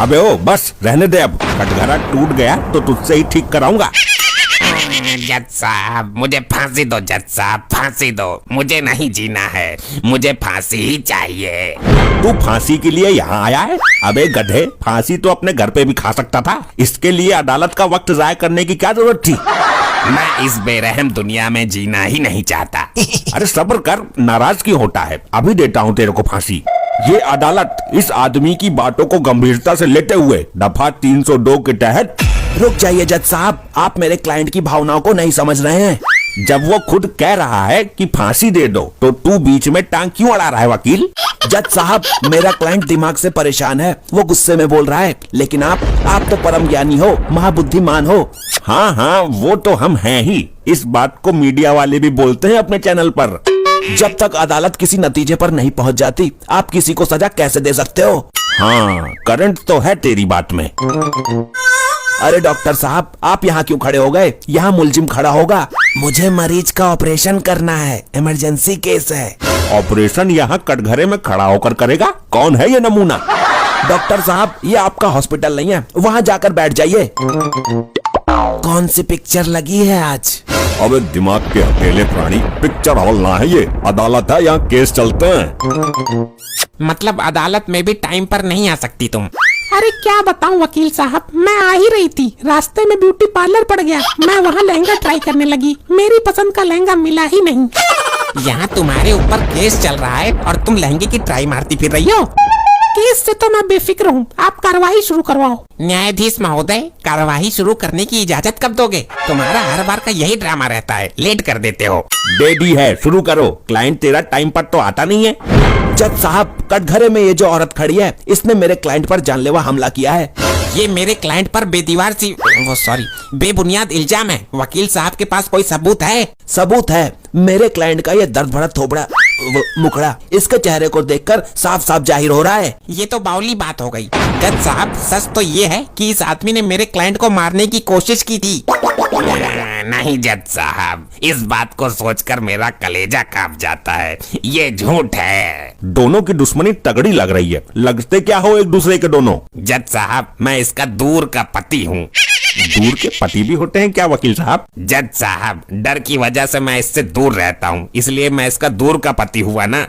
अबे ओ बस रहने दे, अब कटघरा टूट गया तो तुझसे ही ठीक कराऊंगा। जज साहब मुझे फांसी दो, जज साहब फांसी दो, मुझे नहीं जीना है, मुझे फांसी ही चाहिए। तू फांसी के लिए यहाँ आया है? अबे गधे, फांसी तो अपने घर पे भी खा सकता था, इसके लिए अदालत का वक्त जाया करने की क्या जरूरत थी? मैं इस बेरहम दुनिया में जीना ही नहीं चाहता। अरे सब्र कर, नाराज क्यों होता है? अभी देता हूँ तेरे को फांसी। ये अदालत इस आदमी की बातों को गंभीरता से लेते हुए दफा 302 के तहत। रुक जाइए जज साहब, आप मेरे क्लाइंट की भावनाओं को नहीं समझ रहे हैं। जब वो खुद कह रहा है कि फांसी दे दो तो तू बीच में टांग क्यों अड़ा रहा है वकील? जज साहब, मेरा क्लाइंट दिमाग से परेशान है, वो गुस्से में बोल रहा है, लेकिन आप तो परम ज्ञानी हो, महाबुद्धिमान हो। हाँ हाँ, वो तो हम हैं ही। इस बात को मीडिया वाले भी बोलते हैं अपने चैनल पर। जब तक अदालत किसी नतीजे पर नहीं पहुंच जाती, आप किसी को सजा कैसे दे सकते हो? हाँ, करंट तो है तेरी बात में। अरे डॉक्टर साहब, आप यहाँ क्यों खड़े हो गए? यहाँ मुलजिम खड़ा होगा। मुझे मरीज का ऑपरेशन करना है, इमरजेंसी केस है। ऑपरेशन यहाँ कटघरे में खड़ा होकर करेगा? कौन है ये नमूना? डॉक्टर साहब, ये आपका हॉस्पिटल नहीं है, वहाँ जाकर बैठ जाइए। कौन सी पिक्चर लगी है आज? अबे दिमाग के अकेले प्राणी, पिक्चर हॉल ना है ये, अदालत है, यहाँ केस चलते हैं। मतलब अदालत में भी टाइम पर नहीं आ सकती तुम? अरे क्या बताऊं वकील साहब, मैं आ ही रही थी, रास्ते में ब्यूटी पार्लर पड़ गया, मैं वहाँ लहंगा ट्राई करने लगी, मेरी पसंद का लहंगा मिला ही नहीं। यहाँ तुम्हारे ऊपर केस चल रहा है और तुम लहंगे की ट्राई मारती फिर रही हो? केस से तो मैं बेफिक्र हूँ, आप कार्रवाई शुरू करवाओ। न्यायाधीश महोदय, कार्रवाई शुरू करने की इजाजत कब दोगे? तुम्हारा हर बार का यही ड्रामा रहता है, लेट कर देते हो। दे दी है, शुरू करो। क्लाइंट तेरा टाइम पर तो आता नहीं है। जज साहब, कटघरे में ये जो औरत खड़ी है, इसने मेरे क्लाइंट पर जानलेवा हमला किया है। ये मेरे क्लाइंट पर बेबुनियाद इल्जाम है। वकील साहब के पास कोई सबूत है? सबूत है, मेरे क्लाइंट का ये दर्द भरा थोबड़ा मुखड़ा इसके चेहरे को देखकर साफ साफ जाहिर हो रहा है। ये तो बावली बात हो गई। जज साहब, सच तो ये है कि इस आदमी ने मेरे क्लाइंट को मारने की कोशिश की थी। नहीं जज साहब, इस बात को सोचकर मेरा कलेजा कांप जाता है, ये झूठ है। दोनों की दुश्मनी तगड़ी लग रही है, लगते क्या हो एक दूसरे के दोनों? जज साहब, मैं इसका दूर का पति हूँ। दूर के पति भी होते हैं क्या वकील साहब? जज साहब, डर की वजह से मैं इससे दूर रहता हूँ, इसलिए मैं इसका दूर का पति हुआ ना।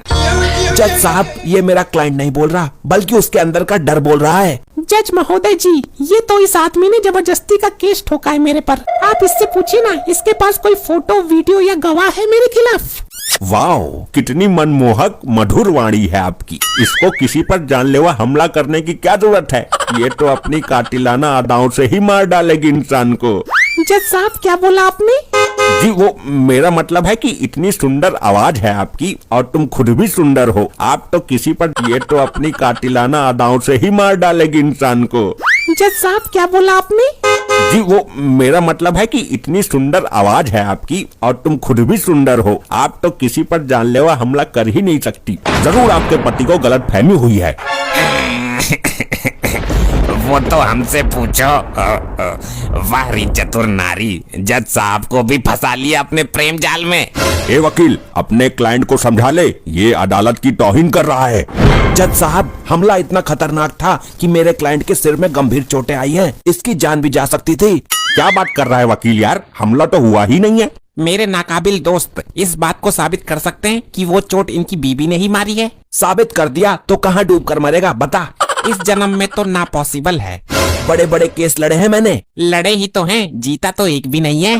जज साहब, ये मेरा क्लाइंट नहीं बोल रहा, बल्कि उसके अंदर का डर बोल रहा है। जज महोदय जी, ये तो इस आदमी ने जबरदस्ती का केस ठोका है मेरे पर। आप इससे पूछिए ना, इसके पास कोई फोटो, वीडियो या गवाह है मेरे खिलाफ? वाह, कितनी मनमोहक मधुर वाणी है आपकी। इसको किसी पर जानलेवा हमला करने की क्या जरूरत है? ये तो अपनी कातिलाना अदाओं से ही मार डालेगी इंसान को। जज साहब, क्या बोला आपने? जी वो मेरा मतलब है कि इतनी सुंदर आवाज है आपकी और तुम खुद भी सुंदर हो। आप तो किसी पर, ये तो अपनी कातिलाना अदाओं से ही मार डालेगी इंसान को। जज साहब, क्या बोला आपने? जी वो मेरा मतलब है कि इतनी सुंदर आवाज है आपकी और तुम खुद भी सुंदर हो। आप तो किसी पर जानलेवा हमला कर ही नहीं सकती। जरूर आपके पति को गलतफहमी हुई है। वो तो हमसे पूछो। वाह री चतुर नारी, जज साहब को भी फंसा लिया अपने प्रेम जाल में। ए वकील, अपने क्लाइंट को समझा ले, ये अदालत की तौहीन कर रहा है। जज साहब, हमला इतना खतरनाक था कि मेरे क्लाइंट के सिर में गंभीर चोटें आई हैं, इसकी जान भी जा सकती थी। क्या बात कर रहा है वकील यार, हमला तो हुआ ही नहीं है। मेरे नाकाबिल दोस्त इस बात को साबित कर सकते हैं कि वो चोट इनकी बीबी ने ही मारी है। साबित कर दिया तो कहाँ डूब कर मरेगा बता। इस जन्म में तो ना पॉसिबल है। बड़े बड़े केस लड़े हैं मैंने। लड़े ही तो हैं, जीता तो एक भी नहीं है।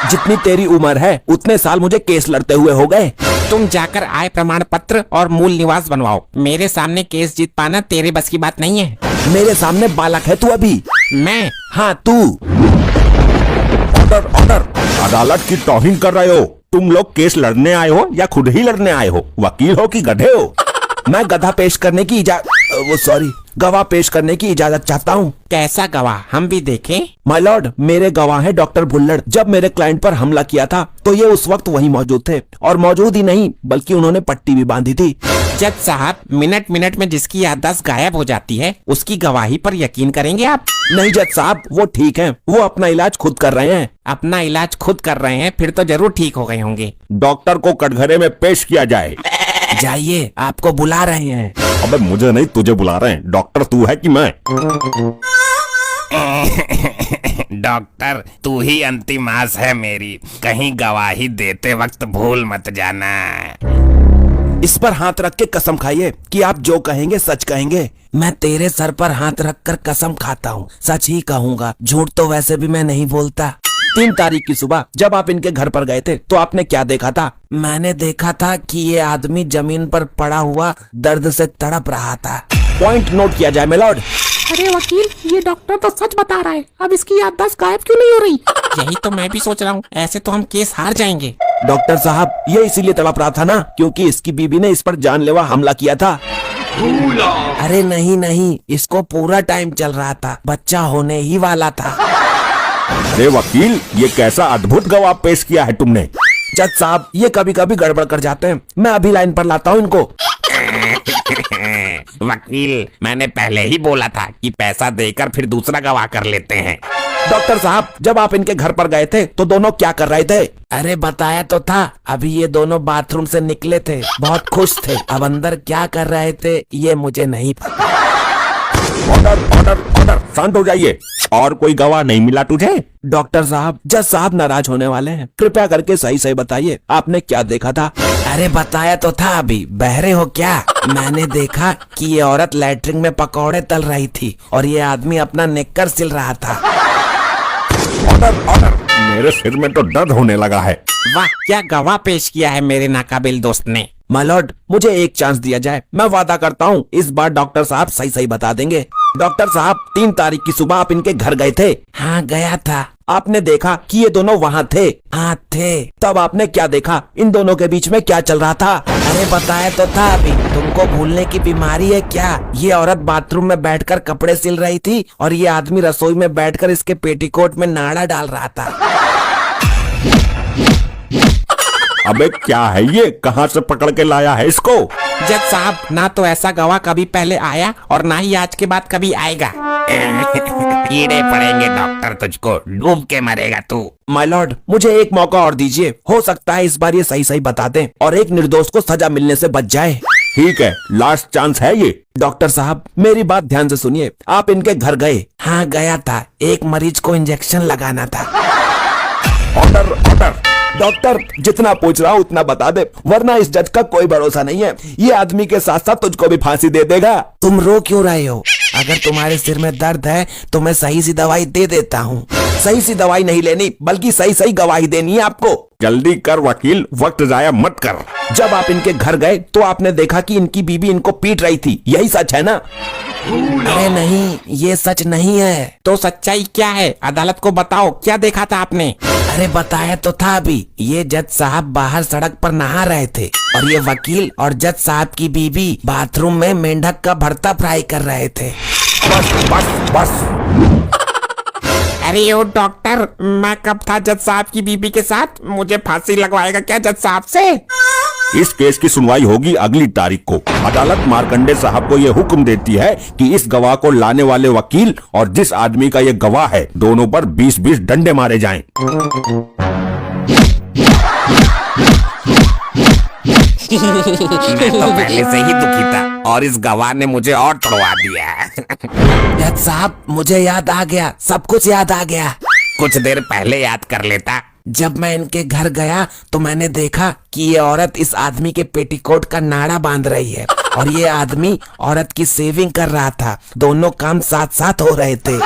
जितनी तेरी उम्र है उतने साल मुझे केस लड़ते हुए हो गए। तुम जाकर आय प्रमाण पत्र और मूल निवास बनवाओ। मेरे सामने केस जीत पाना तेरे बस की बात नहीं है। मेरे सामने बालक है तू अभी। मैं? हाँ तू। ऑर्डर ऑर्डर, अदालत की तौहीन कर रहे हो। तुम लोग केस लड़ने आए हो या खुद ही लड़ने आए हो? वकील हो कि गधे हो? मैं गधा पेश करने की गवाह पेश करने की इजाजत चाहता हूँ। कैसा गवाह, हम भी देखें? माय लॉर्ड, मेरे गवाह हैं डॉक्टर भुल्लड़। जब मेरे क्लाइंट पर हमला किया था तो ये उस वक्त वहीं मौजूद थे, और मौजूद ही नहीं बल्कि उन्होंने पट्टी भी बांधी थी। जज साहब, मिनट मिनट में जिसकी याददाश्त गायब हो जाती है उसकी गवाही पर यकीन करेंगे आप? नहीं जज साहब, वो ठीक हैं, वो अपना इलाज खुद कर रहे हैं। अपना इलाज खुद कर रहे हैं, फिर तो जरूर ठीक हो गए होंगे। डॉक्टर को कटघरे में पेश किया जाए। जाइए, आपको बुला रहे हैं। अबे मुझे नहीं, तुझे बुला रहे हैं। डॉक्टर तू है कि मैं? डॉक्टर तू ही अंतिम आस है मेरी, कहीं गवाही देते वक्त भूल मत जाना। इस पर हाथ रख के कसम खाइए कि आप जो कहेंगे सच कहेंगे। मैं तेरे सर पर हाथ रखकर कसम खाता हूँ, सच ही कहूँगा, झूठ तो वैसे भी मैं नहीं बोलता। 3 तारीख की सुबह जब आप इनके घर पर गए थे तो आपने क्या देखा था? मैंने देखा था कि ये आदमी जमीन पर पड़ा हुआ दर्द से तड़प रहा था। पॉइंट नोट किया जाए मिलॉर्ड। अरे वकील, ये डॉक्टर तो सच बता रहा है, अब इसकी याददाश्त गायब क्यों नहीं हो रही? यही तो मैं भी सोच रहा हूँ, ऐसे तो हम केस हार जाएंगे। डॉक्टर साहब, ये इसीलिए तड़प रहा था ना क्योंकि इसकी बीवी ने इस पर जानलेवा हमला किया था। अरे नहीं, इसको पूरा टाइम चल रहा था, बच्चा होने ही वाला था। अरे वकील, ये कैसा अद्भुत गवाह पेश किया है तुमने। जज साहब, ये कभी कभी गड़बड़ कर जाते हैं, मैं अभी लाइन पर लाता हूँ इनको। वकील, मैंने पहले ही बोला था कि पैसा देकर फिर दूसरा गवाह कर लेते हैं। डॉक्टर साहब, जब आप इनके घर पर गए थे तो दोनों क्या कर रहे थे? अरे बताया तो था, अभी ये दोनों बाथरूम से निकले थे, बहुत खुश थे। अब अंदर क्या कर रहे थे ये मुझे नहीं पता। ऑर्डर ऑर्डर ऑर्डर, शांत हो जाइए। और कोई गवाह नहीं मिला तुझे? डॉक्टर साहब, जज साहब नाराज होने वाले हैं, कृपया करके सही सही बताइए, आपने क्या देखा था? अरे बताया तो था अभी, बहरे हो क्या? मैंने देखा कि ये औरत लैट्रिन में पकौड़े तल रही थी और ये आदमी अपना नेकर सिल रहा था। ऑर्डर ऑर्डर, मेरे सिर में तो दर्द होने लगा है। वाह, क्या गवाह पेश किया है मेरे नाकाबिल दोस्त ने। मालॉर्ड, मुझे एक चांस दिया जाए, मैं वादा करता हूँ इस बार डॉक्टर साहब सही सही बता देंगे। डॉक्टर साहब, 3 तारीख की सुबह आप इनके घर गए थे? हाँ गया था। आपने देखा कि ये दोनों वहाँ थे? हाँ थे। तब आपने क्या देखा? इन दोनों के बीच में क्या चल रहा था? अरे बताया तो था अभी, तुमको भूलने की बीमारी है क्या? ये औरत बाथरूम में बैठकर कपड़े सिल रही थी और ये आदमी रसोई में बैठकर इसके पेटीकोट में नाड़ा डाल रहा था। अबे क्या है ये, कहाँ से पकड़ के लाया है इसको? जज साहब, ना तो ऐसा गवाह कभी पहले आया और ना ही आज के बाद कभी आएगा। कीड़े पड़ेंगे डॉक्टर, तुझको डूब के मरेगा तू। माय लॉर्ड, मुझे एक मौका और दीजिए, हो सकता है इस बार ये सही सही बता दें और एक निर्दोष को सजा मिलने से बच जाए। ठीक है, लास्ट चांस है ये। डॉक्टर साहब, मेरी बात ध्यान से सुनिए, आप इनके घर गए? हाँ गया था, एक मरीज को इंजेक्शन लगाना था। Order order. डॉक्टर, जितना पूछ रहा हूँ उतना बता दे, वरना इस जज का कोई भरोसा नहीं है, ये आदमी के साथ साथ तुझको भी फांसी दे देगा। तुम रो क्यों रहे हो? अगर तुम्हारे सिर में दर्द है तो मैं सही सी दवाई दे देता हूँ। सही सी दवाई नहीं लेनी, बल्कि सही सही गवाही देनी है आपको। जल्दी कर वकील, वक्त जाया मत कर। जब आप इनके घर गए तो आपने देखा कि इनकी बीवी इनको पीट रही थी, यही सच है ना? अरे नहीं, ये सच नहीं है। तो सच्चाई क्या है? अदालत को बताओ, क्या देखा था आपने? अरे बताया तो था अभी, ये जज साहब बाहर सड़क पर नहा रहे थे और ये वकील और जज साहब की बीवी बाथरूम में मेंढक का भरता फ्राई कर रहे थे। बस बस बस। अरे ओ डॉक्टर, मैं कब था जज साहब की बीबी के साथ? मुझे फांसी लगवाएगा क्या जज साहब से? इस केस की सुनवाई होगी अगली तारीख को। अदालत मार्कंडे साहब को ये हुक्म देती है कि इस गवाह को लाने वाले वकील और जिस आदमी का ये गवाह है, दोनों पर 20-20 डंडे मारे जाएं। मैं तो पहले से ही दुखी था और इस गवाह ने मुझे और तोड़वा दिया। जज साहब, मुझे याद आ गया, सब कुछ याद आ गया। कुछ देर पहले याद कर लेता। जब मैं इनके घर गया तो मैंने देखा कि ये औरत इस आदमी के पेटीकोट का नाड़ा बांध रही है और ये आदमी औरत की सेविंग कर रहा था। दोनों काम साथ साथ हो रहे थे।